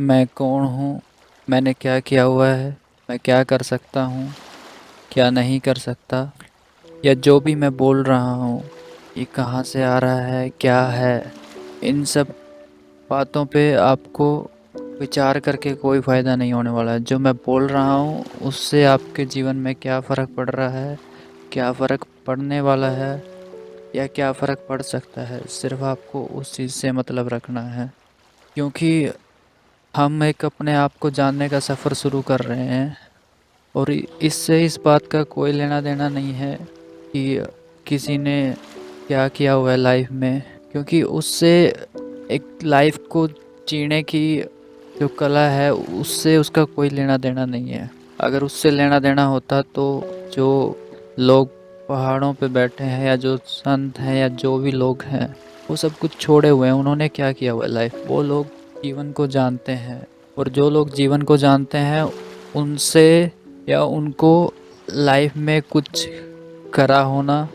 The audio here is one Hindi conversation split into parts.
मैं कौन हूँ, मैंने क्या किया हुआ है, मैं क्या कर सकता हूँ, क्या नहीं कर सकता, या जो भी मैं बोल रहा हूँ, ये कहाँ से आ रहा है, क्या है। इन सब बातों पे आपको विचार करके कोई फ़ायदा नहीं होने वाला है। जो मैं बोल रहा हूँ, उससे आपके जीवन में क्या फ़र्क पड़ रहा है, क्या फ़र्क पड़ने वाला है, या क्या फ़र्क पड़ सकता है, सिर्फ़ आपको उस चीज़ से मतलब रखना है। क्योंकि हम एक अपने आप को जानने का सफ़र शुरू कर रहे हैं, और इससे इस बात का कोई लेना देना नहीं है कि किसी ने क्या किया हुआ है लाइफ में। क्योंकि उससे एक लाइफ को जीने की जो कला है, उससे उसका कोई लेना देना नहीं है। अगर उससे लेना देना होता तो जो लोग पहाड़ों पे बैठे हैं, या जो संत हैं, या जो भी लोग हैं, वो सब कुछ छोड़े हुए हैं। उन्होंने क्या किया हुआ है लाइफ, वो लोग जीवन को जानते हैं। और जो लोग जीवन को जानते हैं, उनसे या उनको लाइफ में कुछ करा होना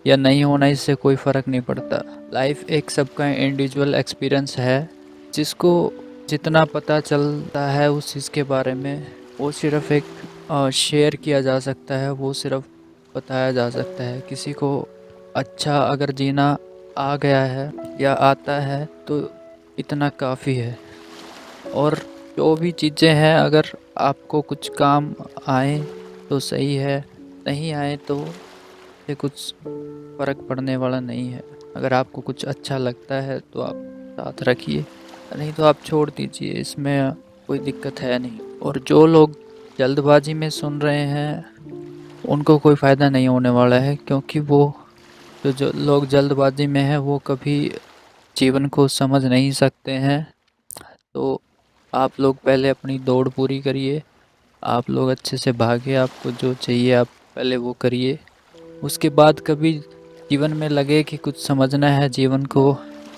या नहीं होना, इससे कोई फ़र्क नहीं पड़ता। लाइफ एक सबका इंडिविजुअल एक्सपीरियंस है। जिसको जितना पता चलता है उस चीज़ के बारे में, वो सिर्फ़ एक शेयर किया जा सकता है, वो सिर्फ़ बताया जा सकता है। किसी को अच्छा अगर जीना आ गया है या आता है, तो इतना काफ़ी है। और जो भी चीज़ें हैं, अगर आपको कुछ काम आए तो सही है, नहीं आए तो ये कुछ फ़र्क पड़ने वाला नहीं है। अगर आपको कुछ अच्छा लगता है तो आप साथ रखिए, नहीं तो आप छोड़ दीजिए, इसमें कोई दिक्कत है नहीं। और जो लोग जल्दबाजी में सुन रहे हैं, उनको कोई फ़ायदा नहीं होने वाला है। क्योंकि वो जो लोग जल्दबाजी में हैं, वो कभी जीवन को समझ नहीं सकते हैं। तो आप लोग पहले अपनी दौड़ पूरी करिए, आप लोग अच्छे से भागे, आपको जो चाहिए आप पहले वो करिए। उसके बाद कभी जीवन में लगे कि कुछ समझना है जीवन को,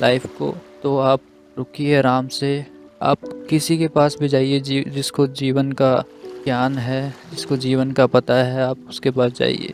लाइफ को, तो आप रुकिए आराम से। आप किसी के पास भी जाइए जिसको जीवन का ज्ञान है, जिसको जीवन का पता है, आप उसके पास जाइए।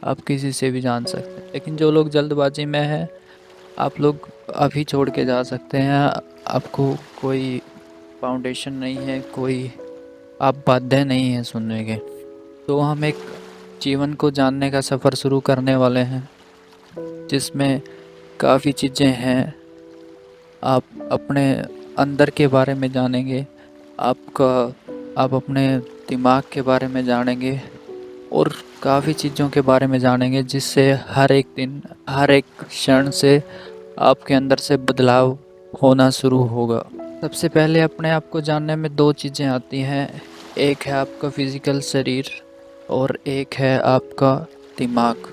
आप किसी से भी जान सकते हैं। लेकिन जो लोग जल्दबाजी में हैं, आप लोग अभी छोड़ के जा सकते हैं। आपको कोई फाउंडेशन नहीं है, कोई आप बाध्य नहीं हैं सुनने के। तो हम एक जीवन को जानने का सफ़र शुरू करने वाले हैं, जिसमें काफ़ी चीज़ें हैं। आप अपने अंदर के बारे में जानेंगे, आपका आप अपने दिमाग के बारे में जानेंगे, और काफ़ी चीज़ों के बारे में जानेंगे, जिससे हर एक दिन, हर एक क्षण से आपके अंदर से बदलाव होना शुरू होगा। सबसे पहले अपने आप को जानने में 2 चीज़ें आती हैं। एक है आपका फ़िज़िकल शरीर, और एक है आपका दिमाग।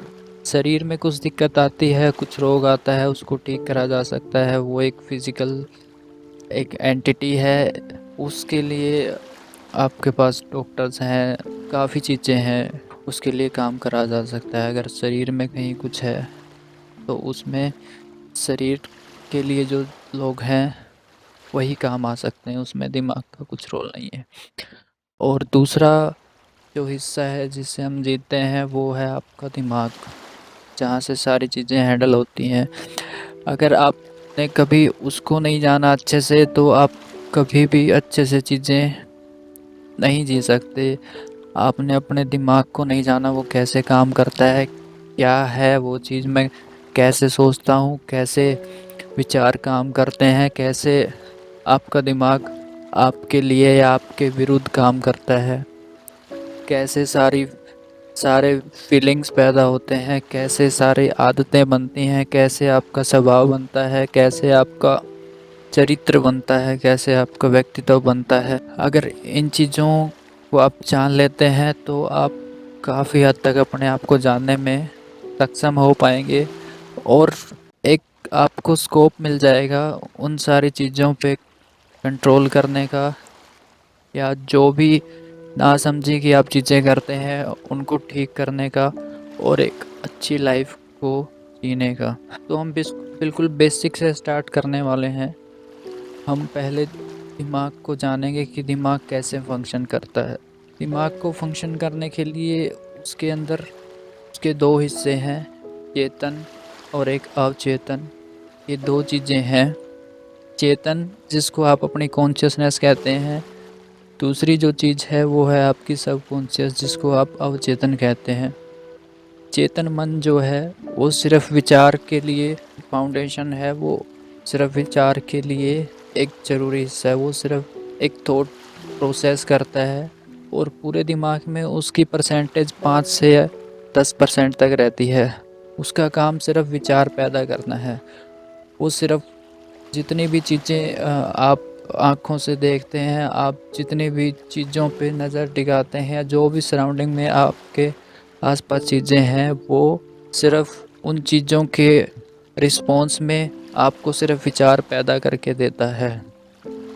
शरीर में कुछ दिक्कत आती है, कुछ रोग आता है, उसको ठीक करा जा सकता है। वो एक फ़िज़िकल एक एंटिटी है। उसके लिए आपके पास डॉक्टर्स हैं, काफ़ी चीज़ें हैं, उसके लिए काम करा जा सकता है। अगर शरीर में कहीं कुछ है, तो उसमें शरीर के लिए जो लोग हैं, वही काम आ सकते हैं, उसमें दिमाग का कुछ रोल नहीं है। और दूसरा जो हिस्सा है जिससे हम जीते हैं, वो है आपका दिमाग, जहाँ से सारी चीज़ें हैंडल होती हैं। अगर आपने कभी उसको नहीं जाना अच्छे से, तो आप कभी भी अच्छे से चीज़ें नहीं जी सकते। आपने अपने दिमाग को नहीं जाना, वो कैसे काम करता है, क्या है वो चीज़, मैं कैसे सोचता हूँ, कैसे विचार काम करते हैं, कैसे आपका दिमाग आपके लिए या आपके विरुद्ध काम करता है, कैसे सारे फीलिंग्स पैदा होते हैं, कैसे सारी आदतें बनती हैं, कैसे आपका स्वभाव बनता है, कैसे आपका चरित्र बनता है, कैसे आपका व्यक्तित्व बनता है। अगर इन चीज़ों को आप जान लेते हैं, तो आप काफ़ी हद तक अपने आप को जानने में सक्षम हो पाएंगे, और एक आपको स्कोप मिल जाएगा उन सारी चीज़ों पे कंट्रोल करने का, या जो भी नासमझी की आप चीज़ें करते हैं उनको ठीक करने का, और एक अच्छी लाइफ को जीने का। तो हम बिल्कुल बेसिक से स्टार्ट करने वाले हैं। हम पहले दिमाग को जानेंगे कि दिमाग कैसे फंक्शन करता है। दिमाग को फंक्शन करने के लिए उसके अंदर उसके 2 हिस्से हैं, चेतन और एक अवचेतन। ये 2 चीज़ें हैं। चेतन जिसको आप अपनी कॉन्शियसनेस कहते हैं। दूसरी जो चीज़ है वो है आपकी सबकॉन्शियस जिसको आप अवचेतन कहते हैं। चेतन मन जो है वो सिर्फ विचार के लिए फाउंडेशन है, वो सिर्फ विचार के लिए एक ज़रूरी हिस्सा है, वो सिर्फ एक थॉट प्रोसेस करता है और पूरे दिमाग में उसकी परसेंटेज 5 से 10% तक रहती है। उसका काम सिर्फ विचार पैदा करना है। वो सिर्फ जितनी भी चीज़ें आप आँखों से देखते हैं, आप जितनी भी चीज़ों पे नज़र टिकाते हैं, जो भी सराउंडिंग में आपके आस-पास चीज़ें हैं, वो सिर्फ़ उन चीज़ों के रिस्पॉन्स में आपको सिर्फ़ विचार पैदा करके देता है।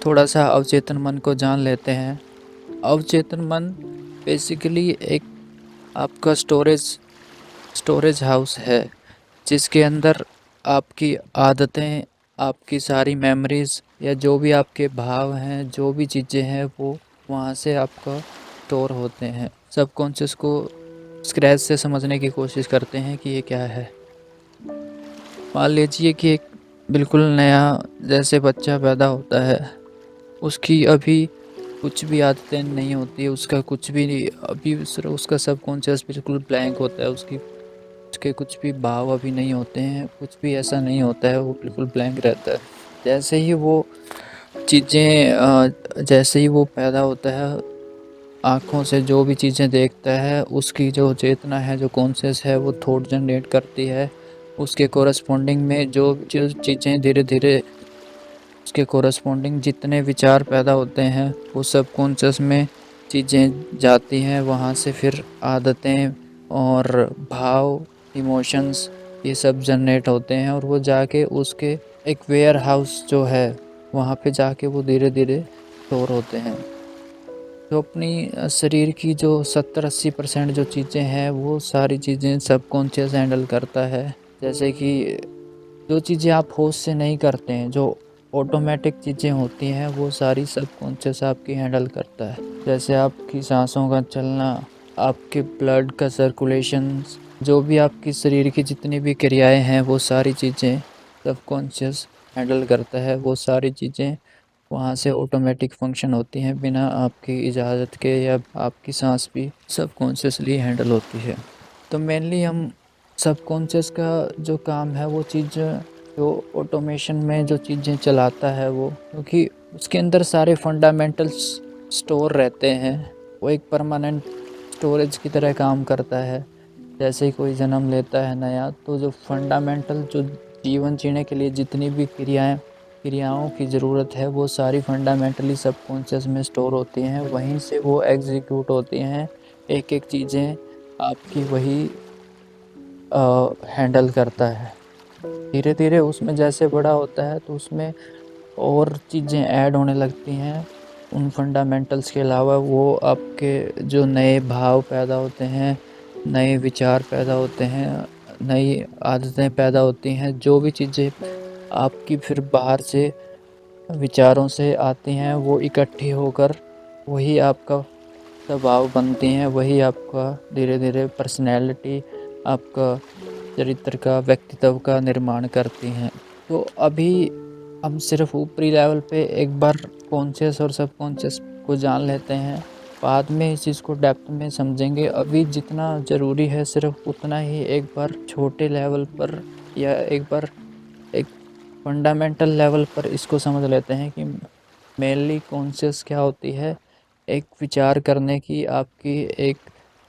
थोड़ा-सा अवचेतन मन को जान लेते हैं। अवचेतन मन बेसिकली एक आपका स्टोरेज हाउस है, जिसके अंदर आपकी आदतें, आपकी सारी मेमोरीज़ या जो भी आपके भाव हैं, जो भी चीज़ें हैं, वो वहाँ से आपका स्टोर होते हैं। सबकॉन्शियस को स्क्रैच से समझने की कोशिश करते हैं कि ये क्या है। मान लीजिए कि एक बिल्कुल नया जैसे बच्चा पैदा होता है, उसकी अभी कुछ भी आदतें नहीं होती है, उसका कुछ भी नहीं, अभी सिर्फ उसका सबकॉन्शियस बिल्कुल ब्लैंक होता है, उसके कुछ भी भाव अभी नहीं होते हैं, कुछ भी ऐसा नहीं होता है, वो बिल्कुल ब्लैंक रहता है। जैसे ही वो जैसे ही वो पैदा होता है, आँखों से जो भी चीज़ें देखता है, उसकी जो चेतना है, जो कॉन्शियस है, वो थॉट जनरेट करती है। उसके कोरस्पॉन्डिंग में जो चीज़ें धीरे-धीरे उसके कोरस्पॉन्डिंग जितने विचार पैदा होते हैं, वो सबकॉन्शियस में चीज़ें जाती हैं, वहाँ से फिर आदतें और भाव, इमोशंस ये सब जनरेट होते हैं और वो जाके उसके एक वेयर हाउस जो है, वहाँ पे जाके वो धीरे-धीरे स्टोर होते हैं। तो अपनी शरीर की जो 70-80% जो चीज़ें हैं, वो सारी चीज़ें सबकॉन्शियस हैंडल करता है। जैसे कि जो चीज़ें आप होश से नहीं करते हैं, जो ऑटोमेटिक चीज़ें होती हैं, वो सारी सबकॉन्शियस आपकी हैंडल करता है। जैसे आपकी साँसों का चलना, आपके ब्लड का सर्कुलेशंस, जो भी आपकी शरीर की जितनी भी क्रियाएँ हैं, वो सारी चीज़ें सबकॉन्शियस हैंडल करता है। वो सारी चीज़ें वहाँ से ऑटोमेटिक फंक्शन होती हैं, बिना आपकी इजाज़त के, या आपकी साँस भी सबकॉन्शियसली हैंडल होती है। तो मेनली हम सबकॉन्शियस का जो काम है, वो चीज़ जो ऑटोमेशन में जो चीज़ें चलाता है वो, क्योंकि उसके अंदर सारे फंडामेंटल्स स्टोर रहते हैं। वो एक परमानेंट स्टोरेज की तरह काम करता है। जैसे ही कोई जन्म लेता है नया, तो जो फंडामेंटल जो जीवन जीने के लिए जितनी भी क्रियाओं की ज़रूरत है, वो सारी फंडामेंटली सबकॉन्शियस में स्टोर होती हैं। वहीं से वो एग्ज़ीक्यूट होती हैं। एक-एक चीज़ें आपकी वही हैंडल करता है। धीरे-धीरे उसमें जैसे बड़ा होता है, तो उसमें और चीज़ें ऐड होने लगती हैं। उन फंडामेंटल्स के अलावा वो आपके जो नए भाव पैदा होते हैं, नए विचार पैदा होते हैं, नई आदतें पैदा होती हैं। जो भी चीज़ें आपकी फिर बाहर से विचारों से आती हैं, वो इकट्ठी होकर वही आपका दबाव बनती हैं, वही आपका धीरे-धीरे पर्सनैलिटी, आपका चरित्र का, व्यक्तित्व का निर्माण करती हैं। तो अभी हम सिर्फ़ ऊपरी लेवल पे एक बार कॉन्शियस और सबकॉन्शियस को जान लेते हैं, बाद में इस चीज़ को डेप्थ में समझेंगे। अभी जितना ज़रूरी है सिर्फ़ उतना ही एक बार छोटे लेवल पर, या एक बार एक फंडामेंटल लेवल पर इसको समझ लेते हैं कि मेनली कॉन्शियस क्या होती है। एक विचार करने की आपकी एक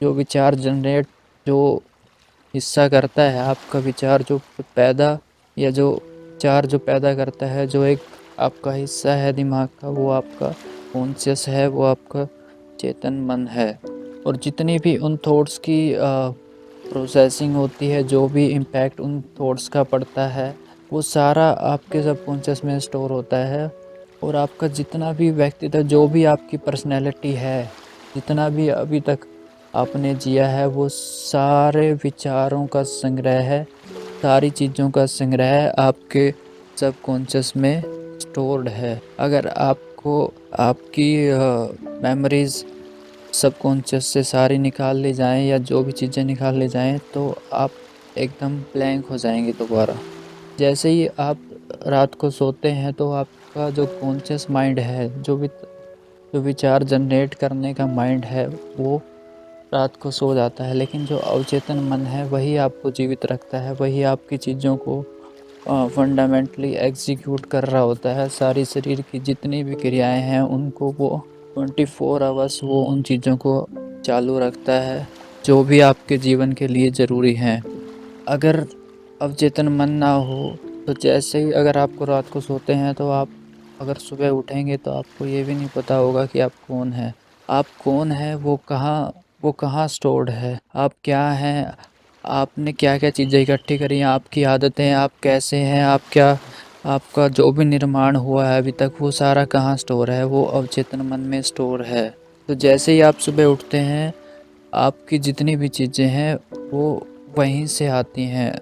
जो विचार जनरेट जो हिस्सा करता है, आपका विचार जो पैदा, या जो विचार जो पैदा करता है, जो एक आपका हिस्सा है दिमाग का, वो आपका कॉन्शियस है, वो आपका चेतन मन है। और जितनी भी उन थॉट्स की प्रोसेसिंग होती है, जो भी इम्पैक्ट उन थॉट्स का पड़ता है, वो सारा आपके सबकॉन्शियस में स्टोर होता है। और आपका जितना भी व्यक्तित्व, जो भी आपकी पर्सनैलिटी है, जितना भी अभी तक आपने जिया है, वो सारे विचारों का संग्रह है, सारी चीज़ों का संग्रह आपके सबकॉन्शियस में स्टोर्ड है। अगर आपको आपकी मेमोरीज़ सबकॉन्शियस से सारी निकाल ली जाएँ, या जो भी चीज़ें निकाल ली जाएँ, तो आप एकदम ब्लैंक हो जाएँगे दोबारा। जैसे ही आप रात को सोते हैं, तो आप आपका जो कॉन्शियस माइंड है, जो विचार जनरेट करने का माइंड है, वो रात को सो जाता है, लेकिन जो अवचेतन मन है वही आपको जीवित रखता है, वही आपकी चीज़ों को फंडामेंटली एग्जीक्यूट कर रहा होता है। सारी शरीर की जितनी भी क्रियाएं हैं उनको वो 24 आवर्स वो उन चीज़ों को चालू रखता है, जो भी आपके जीवन के लिए ज़रूरी हैं। अगर अवचेतन मन ना हो तो जैसे ही अगर आपको रात को सोते हैं तो आप अगर सुबह उठेंगे तो आपको ये भी नहीं पता होगा कि आप कौन हैं। आप कौन हैं, वो कहाँ स्टोर्ड है, आप क्या हैं, आपने क्या-क्या चीज़ें इकट्ठी करी हैं, आपकी आदतें, आप कैसे हैं, आपका जो भी निर्माण हुआ है अभी तक वो सारा कहाँ स्टोर है, वो अवचेतन मन में स्टोर है। तो जैसे ही आप सुबह उठते हैं, आपकी जितनी भी चीज़ें हैं वो वहीं से आती हैं।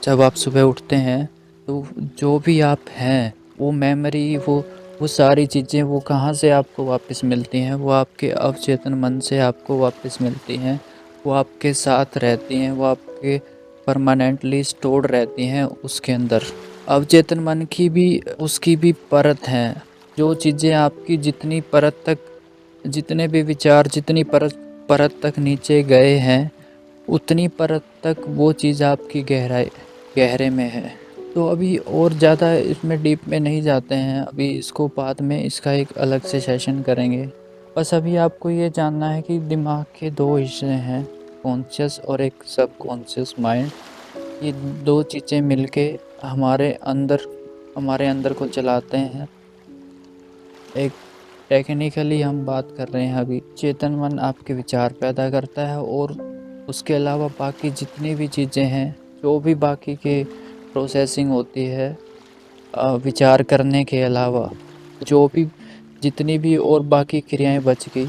जब आप सुबह उठते हैं तो जो भी आप हैं वो मेमोरी वो सारी चीज़ें वो कहाँ से आपको वापस मिलती हैं, वो आपके अवचेतन मन से आपको वापस मिलती हैं। वो आपके साथ रहती हैं, वो आपके परमानेंटली स्टोर्ड रहती हैं उसके अंदर। अवचेतन मन की भी उसकी भी परत हैं। जो चीज़ें आपकी जितनी परत तक, जितने भी विचार जितनी परत परत तक नीचे गए हैं, उतनी परत तक वो चीज़ आपकी गहरे में है। तो अभी और ज़्यादा इसमें डीप में नहीं जाते हैं, अभी इसको बाद में इसका एक अलग से सेशन करेंगे। बस अभी आपको ये जानना है कि दिमाग के 2 हिस्से हैं, कॉन्शियस और एक सबकॉन्शियस माइंड। ये 2 चीज़ें मिलके हमारे अंदर हमारे अंदर को चलाते हैं। एक टेक्निकली हम बात कर रहे हैं अभी, चेतन मन आपके विचार पैदा करता है और उसके अलावा बाकी जितनी भी चीज़ें हैं, जो भी बाकी के प्रोसेसिंग होती है विचार करने के अलावा, जो भी जितनी भी और बाकी क्रियाएं बच गई,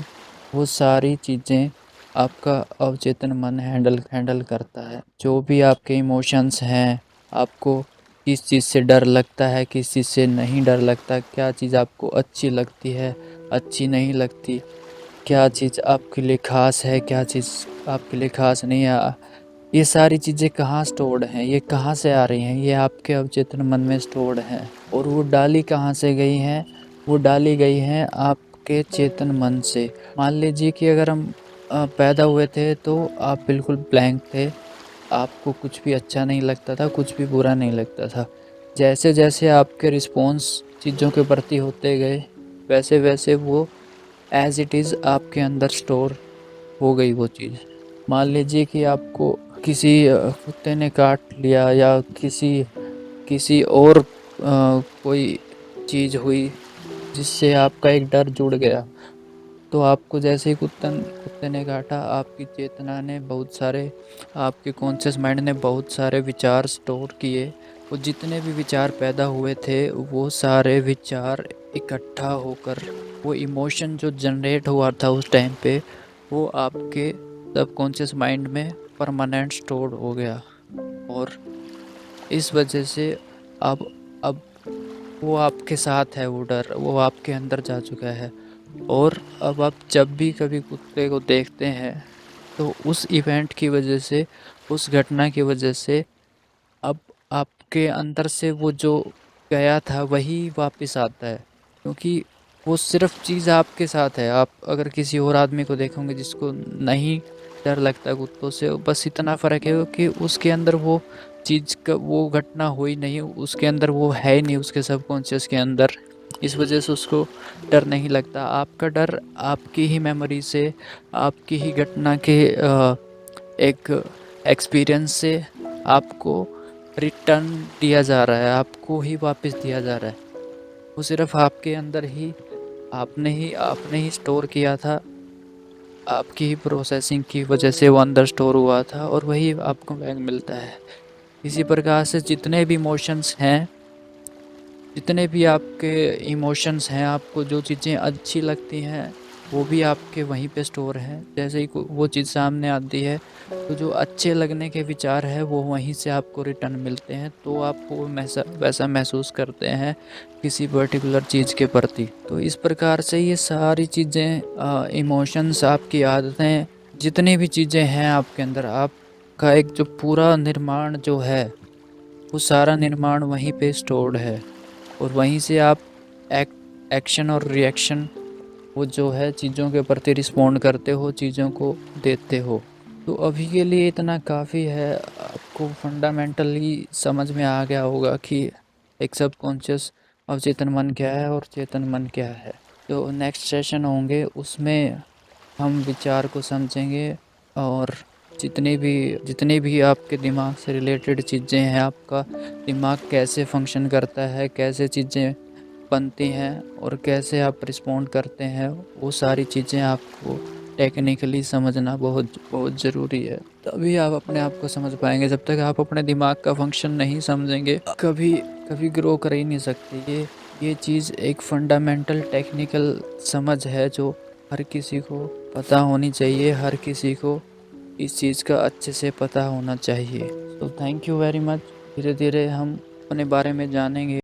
वो सारी चीज़ें आपका अवचेतन मन हैंडल हैंडल करता है। जो भी आपके इमोशंस हैं, आपको किस चीज़ से डर लगता है, किस चीज़ से नहीं डर लगता, क्या चीज़ आपको अच्छी लगती है, अच्छी नहीं लगती, क्या चीज़ आपके लिए ख़ास है, क्या चीज़ आपके लिए ख़ास नहीं है। ये सारी चीज़ें कहाँ स्टोर्ड हैं, ये कहाँ से आ रही हैं, ये आपके अवचेतन मन में स्टोर्ड हैं। और वो डाली कहाँ से गई हैं, वो डाली गई हैं आपके चेतन मन से। मान लीजिए कि अगर हम पैदा हुए थे तो आप बिल्कुल ब्लैंक थे, आपको कुछ भी अच्छा नहीं लगता था, कुछ भी बुरा नहीं लगता था। जैसे-जैसे आपके रिस्पॉन्स चीज़ों के प्रति होते गए, वैसे-वैसे वो एज़ इट इज़ आपके अंदर स्टोर हो गई वो चीज़। मान लीजिए कि आपको किसी कुत्ते ने काट लिया या किसी किसी और कोई चीज़ हुई जिससे आपका एक डर जुड़ गया। तो आपको जैसे ही कुत्ते ने काटा, आपकी चेतना ने बहुत सारे आपके कॉन्शियस माइंड ने बहुत सारे विचार स्टोर किए। वो जितने भी विचार पैदा हुए थे, वो सारे विचार इकट्ठा होकर वो इमोशन जो जनरेट हुआ था उस टाइम पे, वो आपके सबकॉन्शियस माइंड में परमानेंट स्टोर हो गया। और इस वजह से अब वो आपके साथ है, वो डर वो आपके अंदर जा चुका है। और अब आप जब भी कभी कुत्ते को देखते हैं तो उस इवेंट की वजह से, उस घटना की वजह से अब आपके अंदर से वो जो गया था वही वापस आता है, क्योंकि वो सिर्फ चीज़ आपके साथ है। आप अगर किसी और आदमी को देखोगे जिसको नहीं डर लगता कुत्तों से, बस इतना फ़र्क है कि उसके अंदर वो चीज़ का वो घटना हुई नहीं, उसके अंदर वो है ही नहीं, उसके सबकॉन्शियस के अंदर। इस वजह से उसको डर नहीं लगता। आपका डर आपकी ही मेमोरी से, आपकी ही घटना के एक एक्सपीरियंस से आपको रिटर्न दिया जा रहा है, आपको ही वापस दिया जा रहा है। वो सिर्फ़ आपके अंदर ही आपने ही स्टोर किया था, आपकी ही प्रोसेसिंग की वजह से वो अंदर स्टोर हुआ था और वही आपको बैक मिलता है। इसी प्रकार से जितने भी इमोशंस हैं, जितने भी आपके इमोशंस हैं, आपको जो चीज़ें अच्छी लगती हैं, वो भी आपके वहीं पे स्टोर हैं। जैसे ही वो चीज़ सामने आती है, तो जो अच्छे लगने के विचार हैं, वो वहीं से आपको रिटर्न मिलते हैं, तो आप वो वैसा महसूस करते हैं किसी पर्टिकुलर चीज़ के प्रति। तो इस प्रकार से ये सारी चीज़ें इमोशंस, आपकी आदतें, जितनी भी चीज़ें हैं आपके अंदर, आपका एक जो पूरा निर्माण जो है, वो सारा निर्माण वहीं पे स्टोर्ड है। और वहीं से आप एक्शन और रिएक्शन वो जो है चीज़ों के प्रति रिस्पॉन्ड करते हो, चीज़ों को देते हो। तो अभी के लिए इतना काफ़ी है, आपको फंडामेंटली समझ में आ गया होगा कि एक सबकॉन्शियस अवचेतन मन क्या है और चेतन मन क्या है। तो नेक्स्ट सेशन होंगे उसमें हम विचार को समझेंगे और जितनी भी आपके दिमाग से रिलेटेड चीज़ें हैं, आपका दिमाग कैसे फंक्शन करता है, कैसे चीज़ें बनती हैं और कैसे आप रिस्पॉन्ड करते हैं, वो सारी चीज़ें आपको टेक्निकली समझना बहुत बहुत ज़रूरी है। तभी आप अपने आप को समझ पाएंगे। जब तक आप अपने दिमाग का फंक्शन नहीं समझेंगे, कभी कभी ग्रो कर ही नहीं सकते। ये चीज़ एक फंडामेंटल टेक्निकल समझ है जो हर किसी को पता होनी चाहिए, हर किसी को इस चीज़ का अच्छे से पता होना चाहिए। तो थैंक यू वेरी मच। धीरे धीरे हम अपने बारे में जानेंगे।